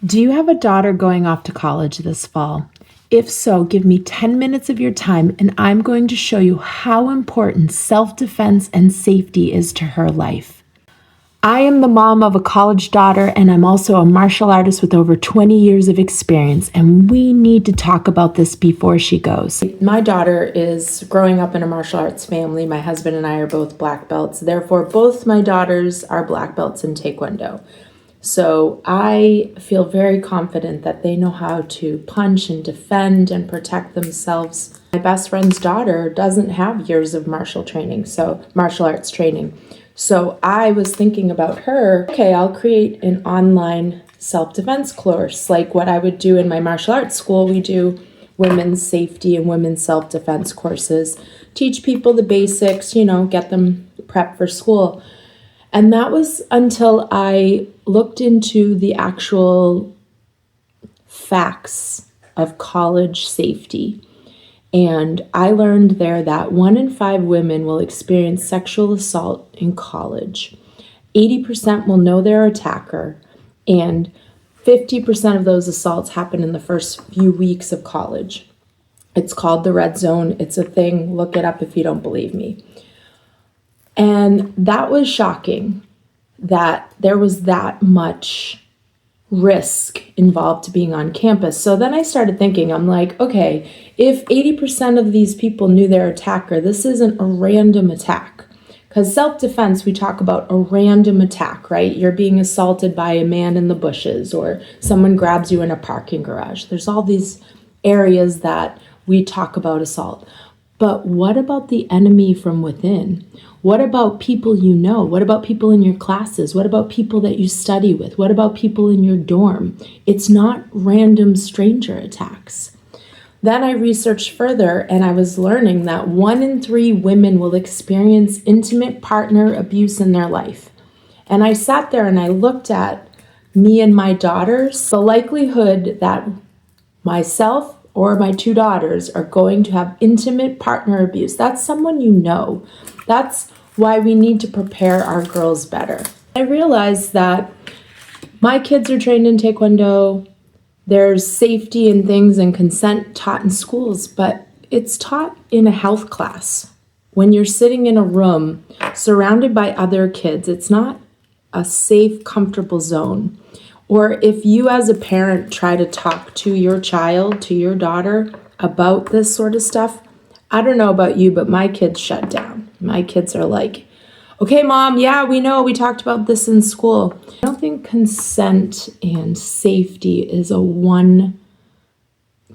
Do you have a daughter going off to college this fall? If so, give me 10 minutes of your time and I'm going to show you how important self-defense and safety is to her life. I am the mom of a college daughter and I'm also a martial artist with over 20 years of experience, and we need to talk about this before she goes. My daughter is growing up in a martial arts family. My husband and I are both black belts. Therefore, both my daughters are black belts in Taekwondo. So I feel very confident that they know how to punch and defend and protect themselves. My best friend's daughter doesn't have years of martial arts training. So I was thinking about her, okay, I'll create an online self-defense course like what I would do in my martial arts school. We do women's safety and women's self-defense courses, teach people the basics, get them prepped for school. And that was until I looked into the actual facts of college safety. And I learned there that 1 in 5 women will experience sexual assault in college. 80% will know their attacker, and 50% of those assaults happen in the first few weeks of college. It's called the red zone. It's a thing. Look it up if you don't believe me. And that was shocking that there was that much risk involved to being on campus. So then I started thinking, I'm like, okay, if 80% of these people knew their attacker, this isn't a random attack. Because self-defense, we talk about a random attack, right? You're being assaulted by a man in the bushes or someone grabs you in a parking garage. There's all these areas that we talk about assault. But what about the enemy from within? What about people you know? What about people in your classes? What about people that you study with? What about people in your dorm? It's not random stranger attacks. Then I researched further and I was learning that 1 in 3 women will experience intimate partner abuse in their life. And I sat there and I looked at me and my daughters. The likelihood that myself or my 2 daughters are going to have intimate partner abuse, that's someone you know. That's why we need to prepare our girls better. I realized that my kids are trained in Taekwondo. There's safety and things and consent taught in schools, but it's taught in a health class. When you're sitting in a room surrounded by other kids, it's not a safe, comfortable zone. Or if you as a parent try to talk to your child, to your daughter about this sort of stuff, I don't know about you, but my kids shut down. My kids are like, okay, Mom, yeah, we know, we talked about this in school. I don't think consent and safety is a one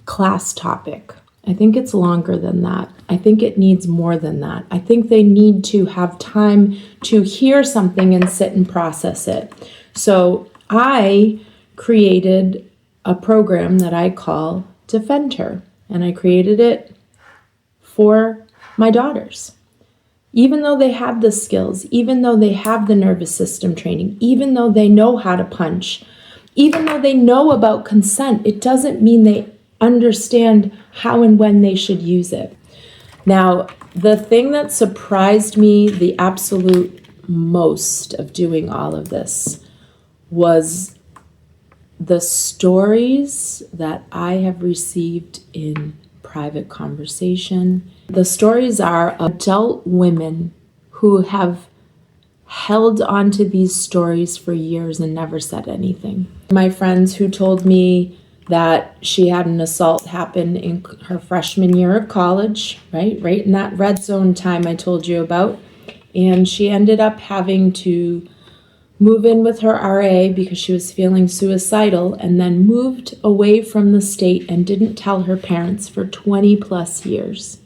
class topic. I think it's longer than that. I think it needs more than that. I think they need to have time to hear something and sit and process it. So I created a program that I call Defend Her, and I created it for my daughters. Even though they have the skills, even though they have the nervous system training, even though they know how to punch, even though they know about consent, it doesn't mean they understand how and when they should use it. Now, the thing that surprised me the absolute most of doing all of this was the stories that I have received in private conversation. The stories are adult women who have held onto these stories for years and never said anything. My friends who told me that she had an assault happen in her freshman year of college, right in that red zone time I told you about, and she ended up having to move in with her RA because she was feeling suicidal, and then moved away from the state and didn't tell her parents for 20 plus years.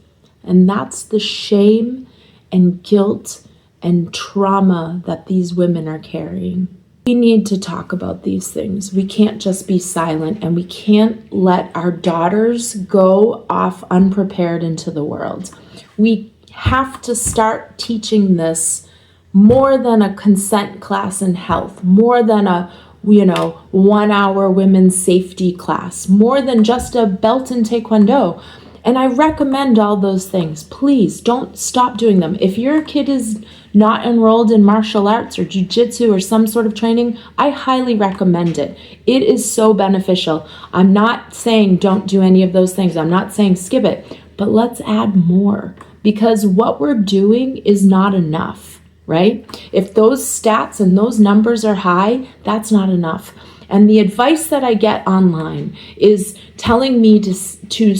And that's the shame and guilt and trauma that these women are carrying. We need to talk about these things. We can't just be silent, and we can't let our daughters go off unprepared into the world. We have to start teaching this more than a consent class in health, more than a 1 hour women's safety class, more than just a belt in Taekwondo. And I recommend all those things. Please don't stop doing them. If your kid is not enrolled in martial arts or jujitsu or some sort of training, I highly recommend it. It is so beneficial. I'm not saying don't do any of those things. I'm not saying skip it, but let's add more, because what we're doing is not enough, right? If those stats and those numbers are high, that's not enough. And the advice that I get online is telling me to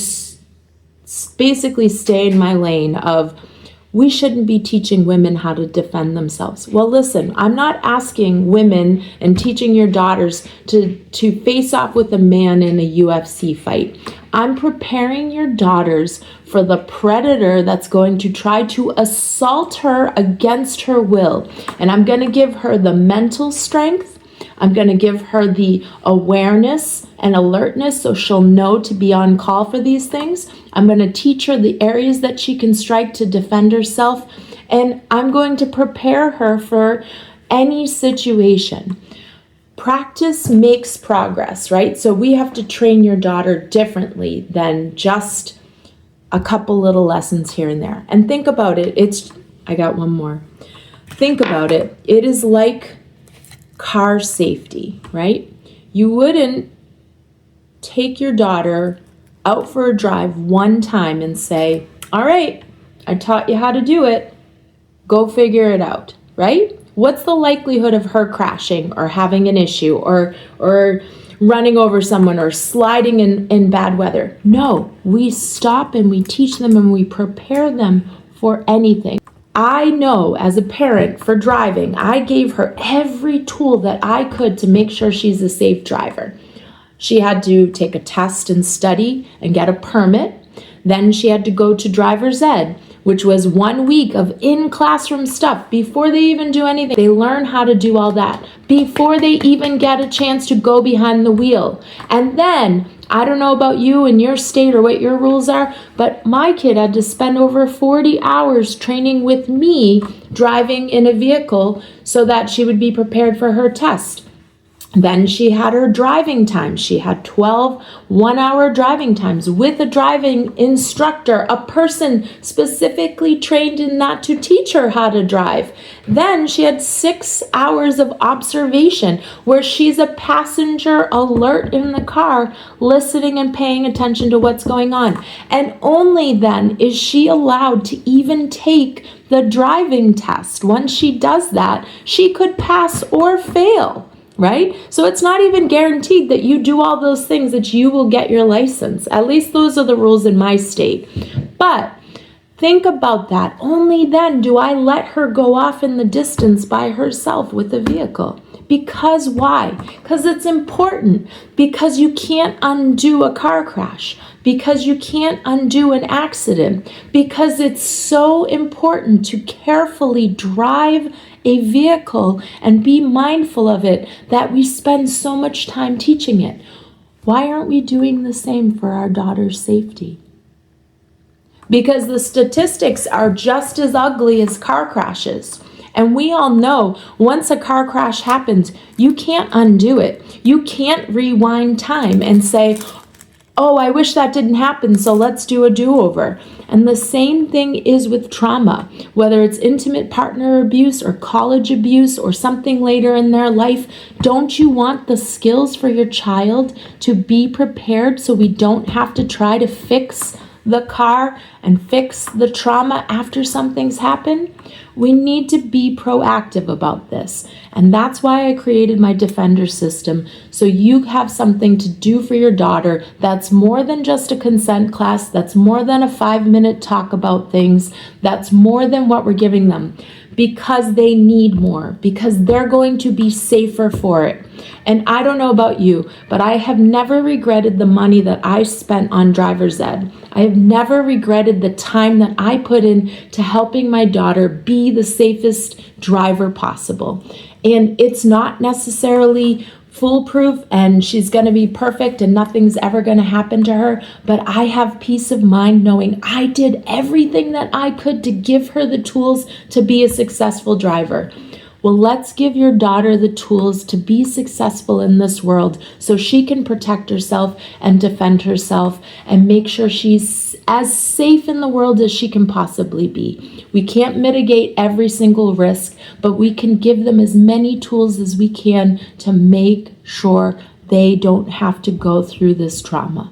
basically stay in my lane of, we shouldn't be teaching women how to defend themselves. Well, listen, I'm not asking women and teaching your daughters to face off with a man in a UFC fight. I'm preparing your daughters for the predator that's going to try to assault her against her will. And I'm going to give her the mental strength. I'm going to give her the awareness and alertness so she'll know to be on call for these things. I'm going to teach her the areas that she can strike to defend herself. And I'm going to prepare her for any situation. Practice makes progress, right? So we have to train your daughter differently than just a couple little lessons here and there. And think about it. I got one more. Think about it. It is like car safety, right? You wouldn't take your daughter out for a drive one time and say, all right, I taught you how to do it. Go figure it out, right? What's the likelihood of her crashing or having an issue or running over someone or sliding in bad weather? No, we stop and we teach them and we prepare them for anything. I know as a parent for driving, I gave her every tool that I could to make sure she's a safe driver. She had to take a test and study and get a permit. Then she had to go to driver's ed, which was 1 week of in-classroom stuff. Before they even do anything, they learn how to do all that before they even get a chance to go behind the wheel. And then, I don't know about you in your state or what your rules are, but my kid had to spend over 40 hours training with me driving in a vehicle so that she would be prepared for her test. Then she had her driving time. She had 12 one-hour driving times with a driving instructor, a person specifically trained in that to teach her how to drive. Then she had 6 hours of observation where she's a passenger alert in the car, listening and paying attention to what's going on. And only then is she allowed to even take the driving test. Once she does that, she could pass or fail. Right? So it's not even guaranteed that you do all those things that you will get your license. At least those are the rules in my state. But think about that. Only then do I let her go off in the distance by herself with a vehicle. Because why? Because it's important. Because you can't undo a car crash. Because you can't undo an accident. Because it's so important to carefully drive a vehicle and be mindful of it that we spend so much time teaching it. Why aren't we doing the same for our daughter's safety? Because the statistics are just as ugly as car crashes. And we all know once a car crash happens, you can't undo it. You can't rewind time and say, oh, I wish that didn't happen, so let's do a do-over. And the same thing is with trauma, whether it's intimate partner abuse or college abuse or something later in their life. Don't you want the skills for your child to be prepared so we don't have to try to fix the car and fix the trauma after something's happened? We need to be proactive about this. And that's why I created my Defender system, so you have something to do for your daughter that's more than just a consent class, that's more than a 5-minute talk about things, that's more than what we're giving them. Because they need more, because they're going to be safer for it. And I don't know about you, but I have never regretted the money that I spent on driver's ed. I have never regretted the time that I put in to helping my daughter be the safest driver possible. And it's not necessarily foolproof and she's going to be perfect and nothing's ever going to happen to her, but I have peace of mind knowing I did everything that I could to give her the tools to be a successful driver. Well, let's give your daughter the tools to be successful in this world so she can protect herself and defend herself and make sure she's as safe in the world as she can possibly be. We can't mitigate every single risk, but we can give them as many tools as we can to make sure they don't have to go through this trauma.